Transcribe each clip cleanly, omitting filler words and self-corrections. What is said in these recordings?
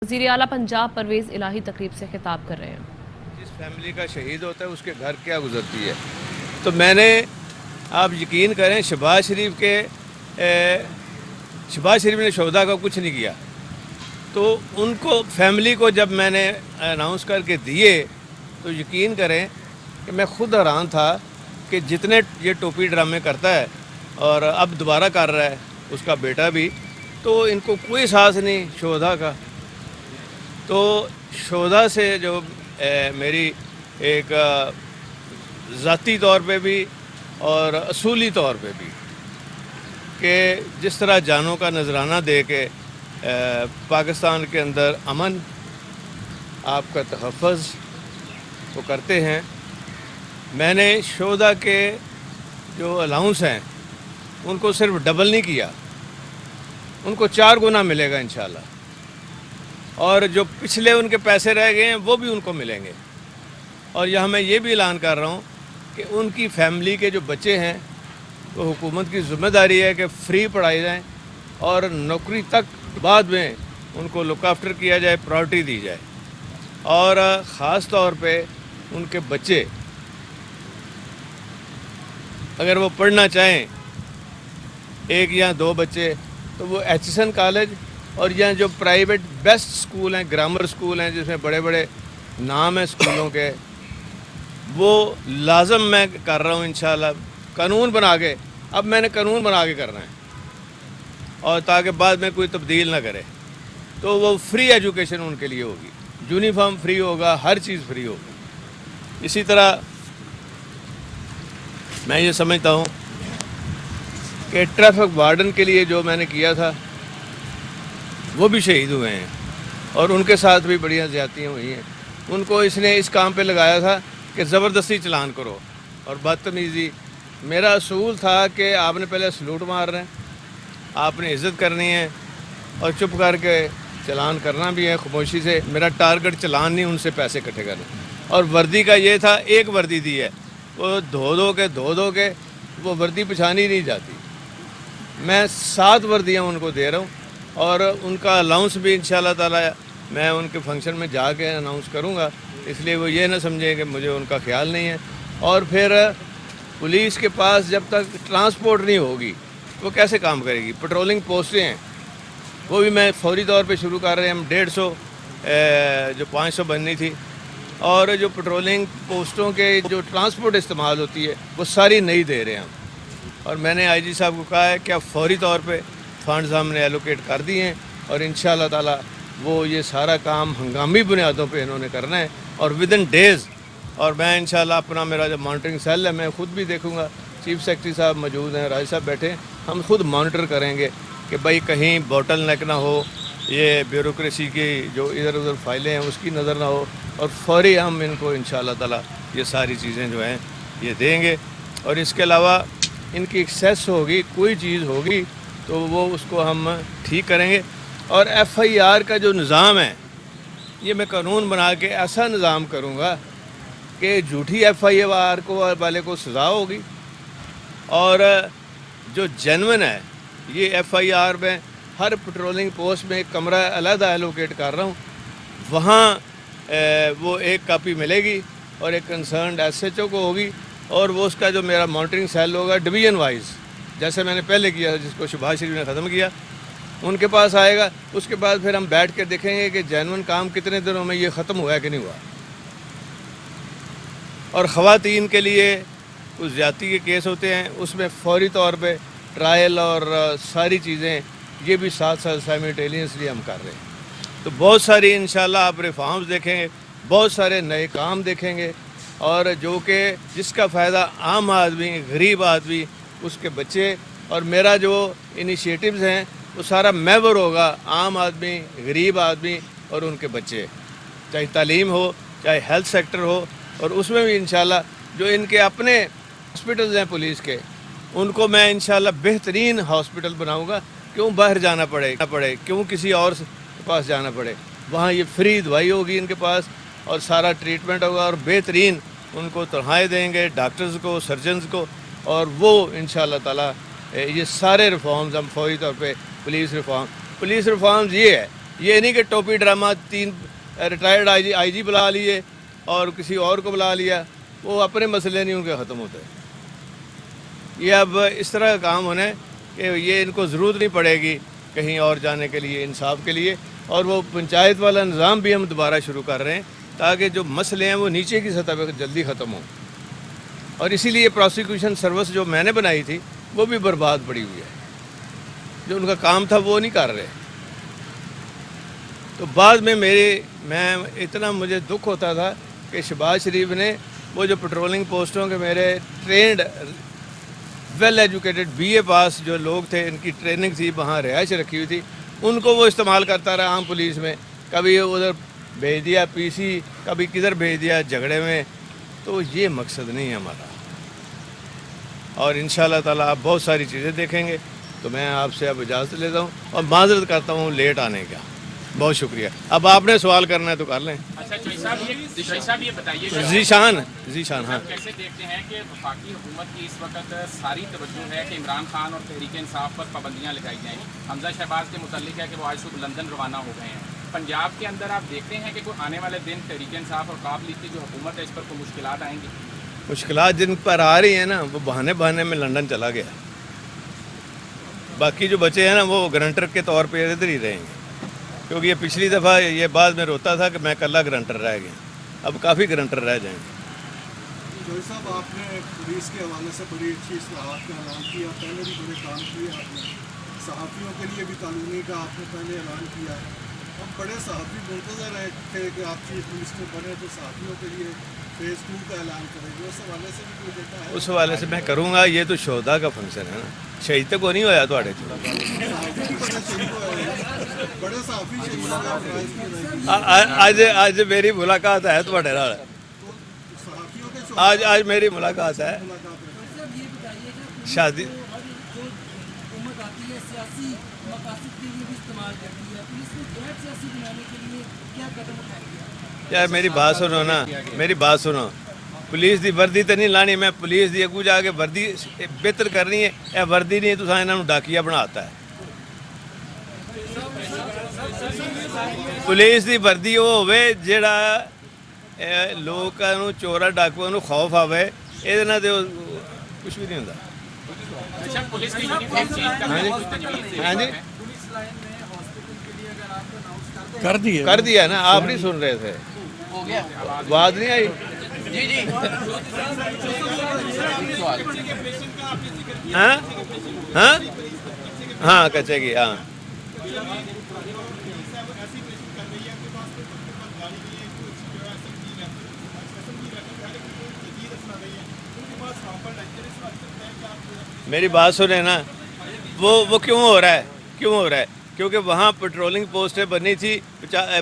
وزیر اعلیٰ پنجاب پرویز الہی تقریب سے خطاب کر رہے ہیں۔ جس فیملی کا شہید ہوتا ہے اس کے گھر کیا گزرتی ہے، تو میں نے آپ یقین کریں شہباز شریف نے شہداء کا کچھ نہیں کیا، تو ان کو فیملی کو جب میں نے اناؤنس کر کے دیے تو یقین کریں کہ میں خود حیران تھا کہ جتنے یہ ٹوپی ڈرامے کرتا ہے اور اب دوبارہ کر رہا ہے اس کا بیٹا بھی، تو ان کو کوئی احساس نہیں شہداء کا۔ تو شہداء سے جو میری ایک ذاتی طور پہ بھی اور اصولی طور پہ بھی کہ جس طرح جانوں کا نذرانہ دے کے پاکستان کے اندر امن آپ کا تحفظ وہ کرتے ہیں، میں نے شہداء کے جو الاؤنس ہیں ان کو صرف ڈبل نہیں کیا، ان کو 4 گنا ملے گا انشاءاللہ، اور جو پچھلے ان کے پیسے رہ گئے ہیں وہ بھی ان کو ملیں گے۔ اور یہاں میں یہ بھی اعلان کر رہا ہوں کہ ان کی فیملی کے جو بچے ہیں وہ حکومت کی ذمہ داری ہے کہ فری پڑھائی جائیں اور نوکری تک بعد میں ان کو لک آفٹر کیا جائے، پرائرٹی دی جائے، اور خاص طور پہ ان کے بچے اگر وہ پڑھنا چاہیں 1 یا 2 بچے تو وہ ایچ ایس این کالج اور یہاں جو پرائیویٹ بیسٹ سکول ہیں، گرامر سکول ہیں جس میں بڑے بڑے نام ہیں سکولوں کے، وہ لازم میں کر رہا ہوں انشاءاللہ قانون بنا کے۔ اب میں نے قانون بنا کے کرنا ہے، اور تاکہ بعد میں کوئی تبدیل نہ کرے، تو وہ فری ایجوکیشن ان کے لیے ہوگی، یونیفارم فری ہوگا، ہر چیز فری ہوگی۔ اسی طرح میں یہ سمجھتا ہوں کہ ٹریفک وارڈن کے لیے جو میں نے کیا تھا وہ بھی شہید ہوئے ہیں، اور ان کے ساتھ بھی بڑی زیادتیاں ہوئی ہیں۔ ان کو اس نے اس کام پہ لگایا تھا کہ زبردستی چلان کرو اور بدتمیزی۔ میرا اصول تھا کہ آپ نے پہلے سلوٹ مارنا ہے، آپ نے عزت کرنی ہے اور چپ کر کے چلان کرنا بھی ہے خاموشی سے۔ میرا ٹارگٹ چلان نہیں، ان سے پیسے اکٹھے کرنا۔ اور وردی کا یہ تھا، ایک وردی دی ہے، وہ دھو کے وہ وردی پچھانی نہیں جاتی۔ میں 7 وردیاں ان کو دے رہا ہوں، اور ان کا الاؤنس بھی انشاءاللہ تعالی میں ان کے فنکشن میں جا کے اناؤنس کروں گا، اس لیے وہ یہ نہ سمجھیں کہ مجھے ان کا خیال نہیں ہے۔ اور پھر پولیس کے پاس جب تک ٹرانسپورٹ نہیں ہوگی وہ کیسے کام کرے گی؟ پٹرولنگ پوسٹیں ہیں وہ بھی میں فوری طور پہ شروع کر رہے ہیں، ہم 150 جو 500 بننی تھی، اور جو پٹرولنگ پوسٹوں کے جو ٹرانسپورٹ استعمال ہوتی ہے وہ ساری نئی دے رہے ہیں ہم۔ اور میں نے آئی جی صاحب کو کہا ہے کہ اب فوری طور پہ فنڈز ہم نے ایلوکیٹ کر دیے ہیں، اور انشاءاللہ تعالی وہ یہ سارا کام ہنگامی بنیادوں پہ انہوں نے کرنا ہے، اور ودن ڈیز۔ اور میں انشاءاللہ اپنا میرا جو مانیٹرنگ سیل ہے میں خود بھی دیکھوں گا، چیف سیکرٹری صاحب موجود ہیں، راج صاحب بیٹھے ہیں، ہم خود مانیٹر کریں گے کہ بھائی کہیں بوٹل نیک نہ ہو، یہ بیوروکریسی کی جو ادھر ادھر فائلیں ہیں اس کی نظر نہ ہو، اور فوری ہم ان کو انشاءاللہ تعالی یہ ساری چیزیں جو ہیں یہ دیں گے۔ اور اس کے علاوہ ان کی ایکسیس ہوگی، کوئی چیز ہوگی تو وہ اس کو ہم ٹھیک کریں گے۔ اور ایف آئی آر کا جو نظام ہے یہ میں قانون بنا کے ایسا نظام کروں گا کہ جھوٹی ایف آئی آر والے کو سزا ہوگی، اور جو جینون ہے یہ ایف آئی آر میں ہر پٹرولنگ پوسٹ میں ایک کمرہ علیحدہ ایلوکیٹ کر رہا ہوں، وہاں وہ ایک کاپی ملے گی اور ایک کنسرنڈ ایس ایچ او کو ہوگی، اور وہ اس کا جو میرا مانیٹرنگ سیل ہوگا ڈویژن وائز، جیسے میں نے پہلے کیا جس کو شہباز شریف نے ختم کیا، ان کے پاس آئے گا۔ اس کے بعد پھر ہم بیٹھ کے دیکھیں گے کہ جینون کام کتنے دنوں میں یہ ختم ہوا ہے کہ نہیں ہوا۔ اور خواتین کے لیے کچھ زیادتی کے کیس ہوتے ہیں، اس میں فوری طور پہ ٹرائل اور ساری چیزیں یہ بھی ساتھ سائملٹینیسلی ہم کر رہے ہیں۔ تو بہت ساری انشاءاللہ آپ ریفارمز دیکھیں گے، بہت سارے نئے کام دیکھیں گے، اور جو کہ جس کا فائدہ عام آدمی، غریب آدمی، اس کے بچے، اور میرا جو انیشیٹوز ہیں وہ سارا محور ہوگا عام آدمی، غریب آدمی اور ان کے بچے، چاہے تعلیم ہو چاہے ہیلتھ سیکٹر ہو۔ اور اس میں بھی انشاءاللہ جو ان کے اپنے ہاسپٹلز ہیں پولیس کے، ان کو میں انشاءاللہ بہترین ہاسپٹل بناؤں گا، کیوں باہر جانا پڑے، کیوں کسی اور کے پاس جانا پڑے، وہاں یہ فری دوائی ہوگی ان کے پاس اور سارا ٹریٹمنٹ ہوگا، اور بہترین ان کو تنخواہیں دیں گے ڈاکٹرز کو، سرجنز کو، اور وہ انشاءاللہ تعالی یہ سارے ریفارمز ہم فوری طور پہ پولیس ریفارمز یہ ہے یہ نہیں کہ ٹوپی ڈرامہ 3 ریٹائرڈ آئی جی بلا لیے اور کسی اور کو بلا لیا، وہ اپنے مسئلے نہیں ان کے ختم ہوتے۔ یہ اب اس طرح کا کام ہونا ہے کہ یہ ان کو ضرورت نہیں پڑے گی کہیں اور جانے کے لیے، انصاف کے لیے، اور وہ پنچایت والا نظام بھی ہم دوبارہ شروع کر رہے ہیں تاکہ جو مسئلے ہیں وہ نیچے کی سطح پہ جلدی ختم ہوں۔ اور اسی لیے پروسیکیوشن سروس جو میں نے بنائی تھی وہ بھی برباد پڑی ہوئی ہے، جو ان کا کام تھا وہ نہیں کر رہے۔ تو بعد میں اتنا مجھے دکھ ہوتا تھا کہ شہباز شریف نے وہ جو پٹرولنگ پوسٹوں کے میرے ٹرینڈ ویل ایجوکیٹڈ بی اے پاس جو لوگ تھے، ان کی ٹریننگ تھی، وہاں رہائش رکھی ہوئی تھی، ان کو وہ استعمال کرتا رہا عام پولیس میں، کبھی ادھر بھیج دیا پی سی، کبھی کدھر بھیج دیا جھگڑے میں۔ تو یہ مقصد نہیں ہے ہمارا، اور انشاءاللہ تعالیٰ آپ بہت ساری چیزیں دیکھیں گے۔ تو میں آپ سے اب اجازت لیتا ہوں اور معذرت کرتا ہوں لیٹ آنے کا، بہت شکریہ۔ اب آپ نے سوال کرنا ہے تو کر لیں۔ اچھا جوئی صاحب یہ بتائیے ذیشان ہاں، کیسے دیکھتے ہیں کہ وفاقی حکومت کی اس وقت ساری توجہ ہے کہ عمران خان اور تحریک انصاف پر پابندیاں لگائی جائیں؟ حمزہ شہباز کے متعلق ہے کہ وہ آج صبح لندن روانہ ہو گئے ہیں۔ پنجاب کے اندر آپ دیکھتے ہیں کہ کوئی آنے والے دن تحریک انصاف اور قاب لیگ کی جو حکومت ہے اس پر کوئی مشکلات آئیں گی؟ مشکلات جن پر آ رہی ہیں نا، وہ بہانے میں لندن چلا گیا، باقی جو بچے ہیں نا وہ گرنٹر کے طور پہ ادھر ہی رہیں گے، کیونکہ یہ پچھلی دفعہ یہ بعد میں روتا تھا کہ میں کلا گرنٹر رہ گیا، اب کافی گرنٹر رہ جائیں گے۔ جوئی صاحب، آپ نے پولیس کے حوالے سے بڑی اچھی اصلاحات کا اعلان کیا، پہلے بھی بڑے کام کیے آپ نے، صحافیوں کے لیے بھی کالونی کا آپ نے پہلے اعلان کیا ہے۔ اب بڑے صحافی منتظر ہیں کہ آپ چیف منسٹر بنے تو صحافیوں کے لیے فیز 2 کا اعلان کریں گے، اس حوالے سے بھی کوئی دیتا ہے؟ اس حوالے سے میں کروں گا، یہ تو شہدا کا فنکشن ہے نا، شہید تک کو نہیں ہویا تو صحافی بڑے شہید ہوئے ہیں، بڑے صحافی شہید ہوئے ہیں۔ آج میری ملاقات ہے تھوڑے نال، تو صحافیوں کے آج میری ملاقات ہے شادی۔ جو حکومت آتی ہے سیاسی مقاصد کے لیے بھی استعمال کرتی ہے، پولیس کو غیر سیاسی بنانے کے لیے کیا قدم اٹھائے گا؟ یار میری بات سنو نا، میری بات سنو، پولیس دی وردی تو نہیں لانی، میں پولیس دی اگو جا کے وردی بہتر کرنی ہے، اے وردی نہیں تو انہوں نے ڈاکیا بناتا ہے۔ پولیس دی وردی وہ ہوئے جڑا لوگوں چورا ڈاکوؤں نو خوف آوے، یہ کچھ بھی نہیں ہوتا۔ اچھا، پولیس کی یونیفارم چینج کرنے کی کوئی تجویز ہاں جی، پولیس لائن میں ہاسپٹل کے لیے اگر آپ اناؤنس کر دیا نا، آپ نہیں سن رہے تھے، بات نہیں آئی۔ ہاں ہاں ہاں کچے کی ہاں، میری بات سنیں نا، وہ کیوں ہو رہا ہے؟ کیونکہ وہاں پٹرولنگ پوسٹیں بنی تھی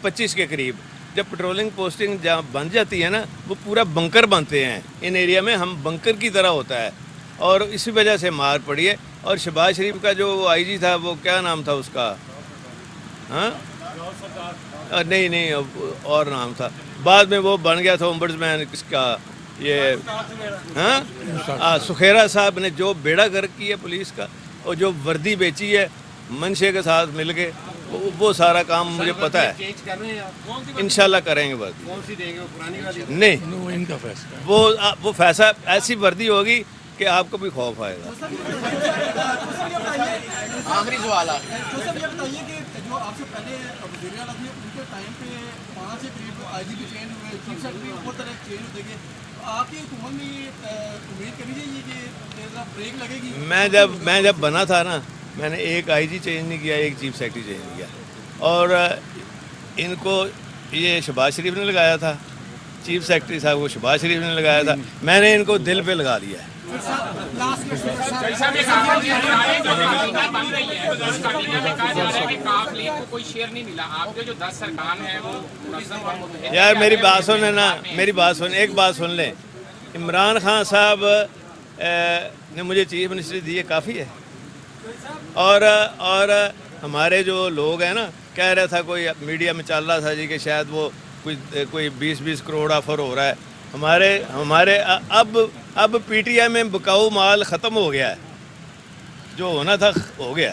25 کے قریب، جب پٹرولنگ پوسٹنگ جہاں بن جاتی ہے نا، وہ پورا بنکر بنتے ہیں ان ایریا میں، ہم بنکر کی طرح ہوتا ہے، اور اسی وجہ سے مار پڑی ہے۔ اور شہباز شریف کا جو آئی جی تھا وہ کیا نام تھا اس کا؟ ہاں نہیں اور نام تھا، بعد میں وہ بن گیا تھا ombudsman مین کس کا، یہ ہاں سخیرہ صاحب نے جو بیڑا گرک کی ہے پولیس کا، اور جو وردی بیچی ہے منشے کے ساتھ مل کے، وہ سارا کام مجھے پتہ ہے، انشاءاللہ کریں گے وردی۔ نہیں، وہ فیصلہ ایسی وردی ہوگی کہ آپ کو بھی خوف آئے گا۔ آخری سوال ہے جو سب یہ بتائیے کہ جو آپ سے پہلے وزیر اعلیٰ تھے ان کے ٹائم پہ 5 سے قریب آئی جی بھی چینج ہوئے، چیف سیکرٹری اور طرح چینج ہوتے گئے، آپ کی حکومت میں یہ امید کرنی چاہیے کہ بریک لگے گی؟ میں جب بنا تھا نا، میں نے ایک آئی جی چینج نہیں کیا، ایک چیف سیکرٹری چینج نہیں کیا، اور ان کو یہ شہباز شریف نے لگایا تھا، چیف سیکرٹری صاحب کو شہباز شریف نے لگایا تھا، میں نے ان کو دل پہ لگا لیا ہے۔ یار میری بات سنیں نا، ایک بات سن لیں، عمران خان صاحب نے مجھے چیف منسٹری دی ہے، کافی ہے، اور ہمارے جو لوگ ہیں نا، کہہ رہا تھا کوئی میڈیا میں چل رہا تھا جی کہ شاید وہ کوئی 20 کروڑ آفر ہو رہا ہے، ہمارے اب پی ٹی آئی میں بکاؤ مال ختم ہو گیا ہے، جو ہونا تھا ہو گیا۔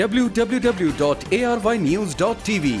www.arYnews.tv।